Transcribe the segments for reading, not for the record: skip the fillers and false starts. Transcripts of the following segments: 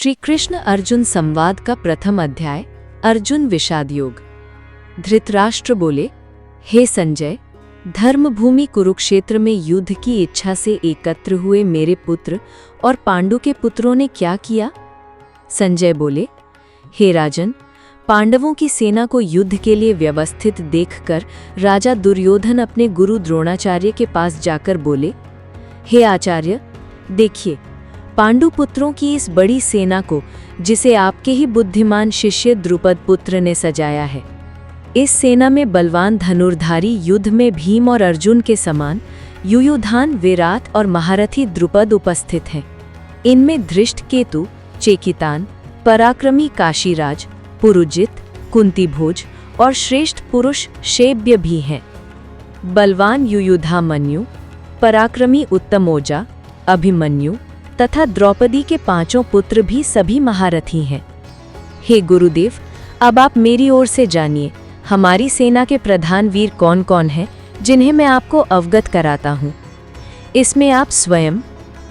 श्री कृष्ण अर्जुन संवाद का प्रथम अध्याय। अर्जुन विषाद योग। धृतराष्ट्र बोले, हे संजय, धर्मभूमि कुरुक्षेत्र में युद्ध की इच्छा से एकत्र हुए मेरे पुत्र और पांडु के पुत्रों ने क्या किया? संजय बोले, हे राजन, पांडवों की सेना को युद्ध के लिए व्यवस्थित देखकर राजा दुर्योधन अपने गुरु द्रोणाचार्य के पास जाकर बोले, हे आचार्य, देखिए, पांडु पुत्रों की इस बड़ी सेना को, जिसे आपके ही बुद्धिमान शिष्य द्रुपद पुत्र ने सजाया है। इस सेना में बलवान धनुर्धारी युद्ध में भीम और अर्जुन के समान युयुधान, विराट और महारथी द्रुपद उपस्थित हैं। इनमें धृष्टकेतु, चेकितान, पराक्रमी काशीराज, पुरुजित, कुंतीभोज और श्रेष्ठ पुरुष शैब्य भी हैं। बलवान युयुधामन्यु, पराक्रमी उत्तमौजा, अभिमन्यु तथा द्रौपदी के 5 पुत्र भी सभी महारथी हैं। हे गुरुदेव, अब आप मेरी ओर से जानिए, हमारी सेना के प्रधान वीर कौन कौन हैं, जिन्हें मैं आपको अवगत कराता हूँ। इसमें आप स्वयं,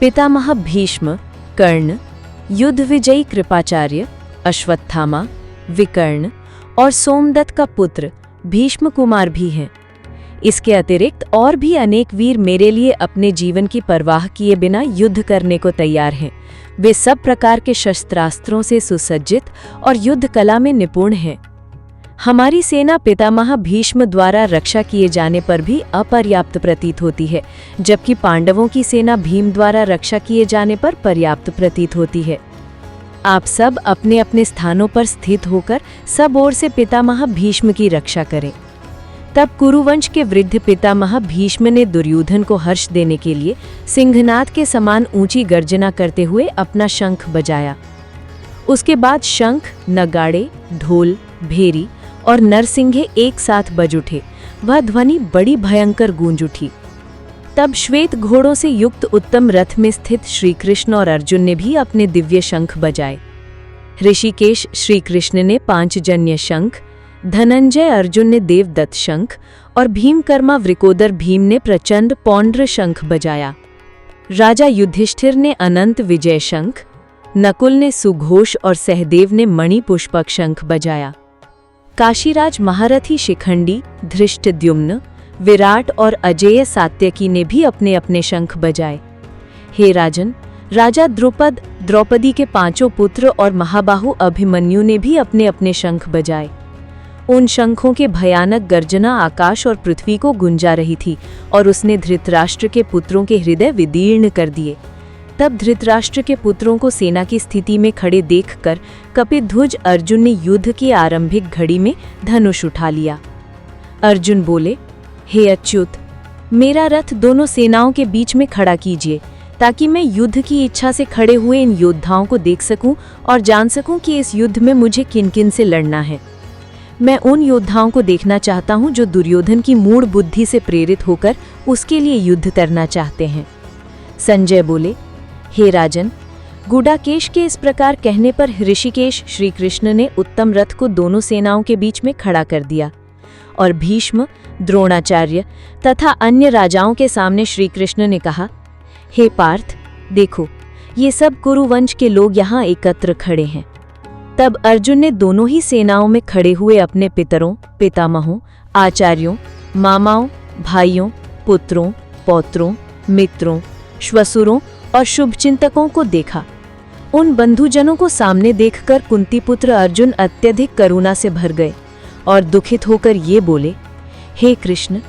पितामह भीष्म, कर्ण, युद्ध विजयी कृपाचार्य, अश्वत्थामा, विकर्ण और सोमदत्त का पुत्र भीष्म कुमार भी हैं। इसके अतिरिक्त और भी अनेक वीर मेरे लिए अपने जीवन की परवाह किए बिना युद्ध करने को तैयार हैं। वे सब प्रकार के शस्त्रास्त्रों से सुसज्जित और युद्ध कला में निपुण हैं। हमारी सेना पितामह भीष्म द्वारा रक्षा किए जाने पर भी अपर्याप्त प्रतीत होती है, जबकि पांडवों की सेना भीम द्वारा रक्षा किए जाने पर पर्याप्त प्रतीत होती है। आप सब अपने अपने स्थानों पर स्थित होकर सब ओर से पितामह भीष्म की रक्षा करें। तब कुरुवंश के वृद्ध पितामह भीष्म ने दुर्योधन को हर्ष देने के लिए सिंहनाद के समान ऊंची गर्जना करते हुए अपना शंख बजाया। उसके बाद शंख, नगाड़े, ढोल, भेरी और नरसिंघे एक साथ बज उठे। वह ध्वनि बड़ी भयंकर गूंज उठी। तब श्वेत घोड़ों से युक्त उत्तम रथ में स्थित श्री कृष्ण और अर्जुन ने भी अपने दिव्य शंख बजाए। ऋषिकेश श्री कृष्ण ने पांचजन्य शंख, धनंजय अर्जुन ने देवदत्त शंख और भीमकर्मा वृकोदर भीम ने प्रचंड पौंड्र शंख बजाया। राजा युधिष्ठिर ने अनंत विजय शंख, नकुल ने सुघोष और सहदेव ने मणिपुष्पक शंख बजाया। काशीराज महारथी शिखंडी, धृष्टद्युम्न, विराट और अजेय सात्यकी ने भी अपने अपने शंख बजाए। हे राजन, राजा द्रुपद, द्रौपदी के 5 पुत्र और महाबाहु अभिमन्यु ने भी अपने अपने शंख बजाए। उन शंखों के भयानक गर्जना आकाश और पृथ्वी को गुंजा रही थी और उसने धृतराष्ट्र के पुत्रों के हृदय विदीर्ण कर दिए। तब धृतराष्ट्र के पुत्रों को सेना की स्थिति में खड़े देखकर कपिध्वज अर्जुन ने युद्ध की आरंभिक घड़ी में धनुष उठा लिया। अर्जुन बोले, हे अच्युत, मेरा रथ दोनों सेनाओं के बीच में खड़ा कीजिए, ताकि मैं युद्ध की इच्छा से खड़े हुए इन योद्धाओं को देख सकूं और जान सकूं कि इस युद्ध में मुझे किन किन से लड़ना है। मैं उन योद्धाओं को देखना चाहता हूं जो दुर्योधन की मूढ़ बुद्धि से प्रेरित होकर उसके लिए युद्ध करना चाहते हैं। संजय बोले, हे राजन, गुडाकेश के इस प्रकार कहने पर ऋषिकेश श्री कृष्ण ने उत्तम रथ को दोनों सेनाओं के बीच में खड़ा कर दिया और भीष्म, द्रोणाचार्य तथा अन्य राजाओं के सामने श्री कृष्ण ने कहा, हे पार्थ, देखो, ये सब कुरुवंश के लोग यहाँ एकत्र खड़े हैं। तब अर्जुन ने दोनों ही सेनाओं में खड़े हुए अपने पितरों, पितामहों, आचार्यों, मामाओं, भाइयों, पुत्रों, पौत्रों, मित्रों, श्वसुरों और शुभचिंतकों को देखा। उन बंधुजनों को सामने देखकर कुंतीपुत्र अर्जुन अत्यधिक करुणा से भर गए और दुखित होकर ये बोले, हे कृष्ण,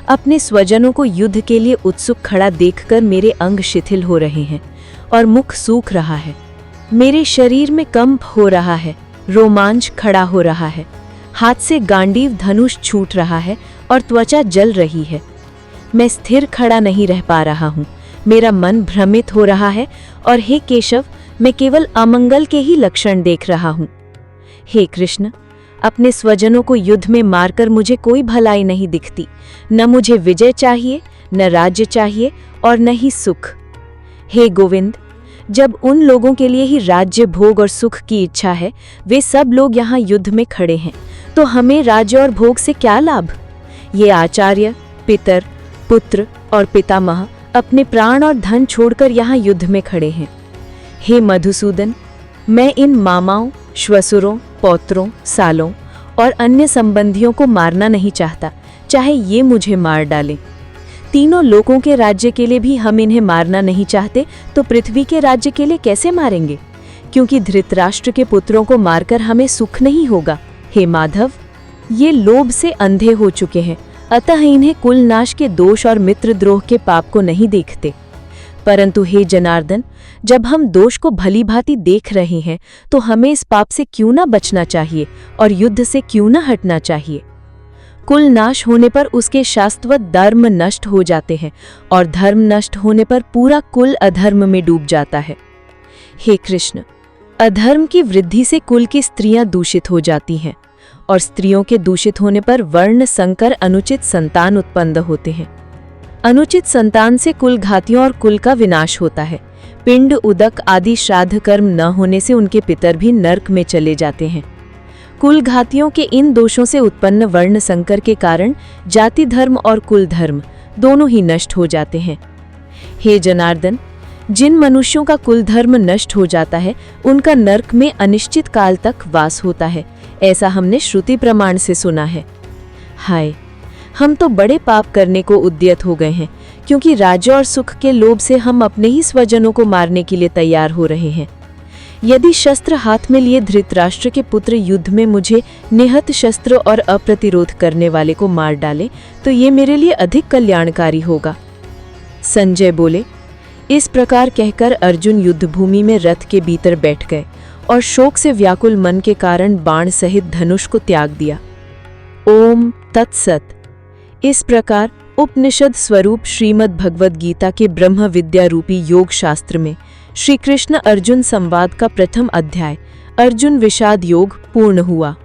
अपने स्वजनों को युद्ध के लिए उत्सुक खड़ा देखकर मेरे अंग शिथिल हो रहे हैं और मुख सूख रहा है। मेरे शरीर में कंप हो रहा है, रोमांच खड़ा हो रहा है, हाथ से गांडीव धनुष छूट रहा है और त्वचा जल रही है। मैं स्थिर खड़ा नहीं रह पा रहा हूँ, मेरा मन भ्रमित हो रहा है और हे केशव, मैं केवल अमंगल के ही लक्षण देख रहा हूँ। हे कृष्ण, अपने स्वजनों को युद्ध में मारकर मुझे कोई भलाई नहीं दिखती। न मुझे विजय चाहिए, न राज्य चाहिए और न ही सुख। हे गोविंद, जब उन लोगों के लिए ही राज्य, भोग और सुख की इच्छा है, वे सब लोग यहाँ युद्ध में खड़े हैं, तो हमें राज्य और भोग से क्या लाभ? ये आचार्य, पितर, पुत्र और पितामह अपने प्राण और धन छोड़कर यहाँ युद्ध में खड़े हैं। हे मधुसूदन, मैं इन मामाओं, श्वसुरों, पौत्रों, सालों और अन्य संबंधियों को मारना नहीं चाहता, चाहे ये मुझे मार डालें। तीनों लोकों के राज्य के लिए भी हम इन्हें मारना नहीं चाहते, तो पृथ्वी के राज्य के लिए कैसे मारेंगे? क्योंकि धृतराष्ट्र के पुत्रों को मारकर हमें सुख नहीं होगा। हे माधव, ये लोभ से अंधे हो चुके हैं, अतः इन्हें कुलनाश के दोष और मित्रद्रोह के पाप को नहीं देखते। परंतु हे जनार्दन, जब हम दोष को भली भांति देख रहे हैं, तो हमें इस पाप से क्यों ना बचना चाहिए और युद्ध से क्यों ना हटना चाहिए? कुल नाश होने पर उसके शाश्वत धर्म नष्ट हो जाते हैं और धर्म नष्ट होने पर पूरा कुल अधर्म में डूब जाता है। हे कृष्ण, अधर्म की वृद्धि से कुल की स्त्रियां दूषित हो जाती हैं और स्त्रियों के दूषित होने पर वर्ण संकर अनुचित संतान उत्पन्न होते हैं। अनुचित संतान से कुल घातियों और कुल का विनाश होता है। पिंड, उदक आदि श्राद्ध कर्म न होने से उनके पितर भी नरक में चले जाते हैं। कुल घातियों के इन दोषों से उत्पन्न वर्ण संकर के कारण जाति धर्म और कुल धर्म दोनों ही नष्ट हो जाते हैं। हे जनार्दन, जिन मनुष्यों का कुल धर्म नष्ट हो जाता है, उनका नरक में अनिश्चित काल तक वास होता है, ऐसा हमने श्रुति प्रमाण से सुना है। हाय, हम तो बड़े पाप करने को उद्यत हो गए हैं, क्योंकि राज्य और सुख के लोभ से हम अपने ही स्वजनों को मारने के लिए तैयार हो रहे हैं। यदि शस्त्र हाथ में लिए धृतराष्ट्र के पुत्र युद्ध में मुझे निहत शस्त्र और अप्रतिरोध करने वाले को मार डाले, तो ये मेरे लिए अधिक कल्याणकारी होगा। संजय बोले। इस प्रकार कहकर अर्जुन युद्धभूमि में रथ के भीतर बैठ गए और शोक से व्याकुल मन के कारण बाण सहित धनुष को त्याग दिया। ओम तत्सत। इस प्रकार उपनिषद स्वरूप श्रीमद् भगवद गीता के ब्रह्म विद्या रूपी योग शास्त्र में श्री कृष्ण अर्जुन संवाद का प्रथम अध्याय अर्जुन विषाद योग पूर्ण हुआ।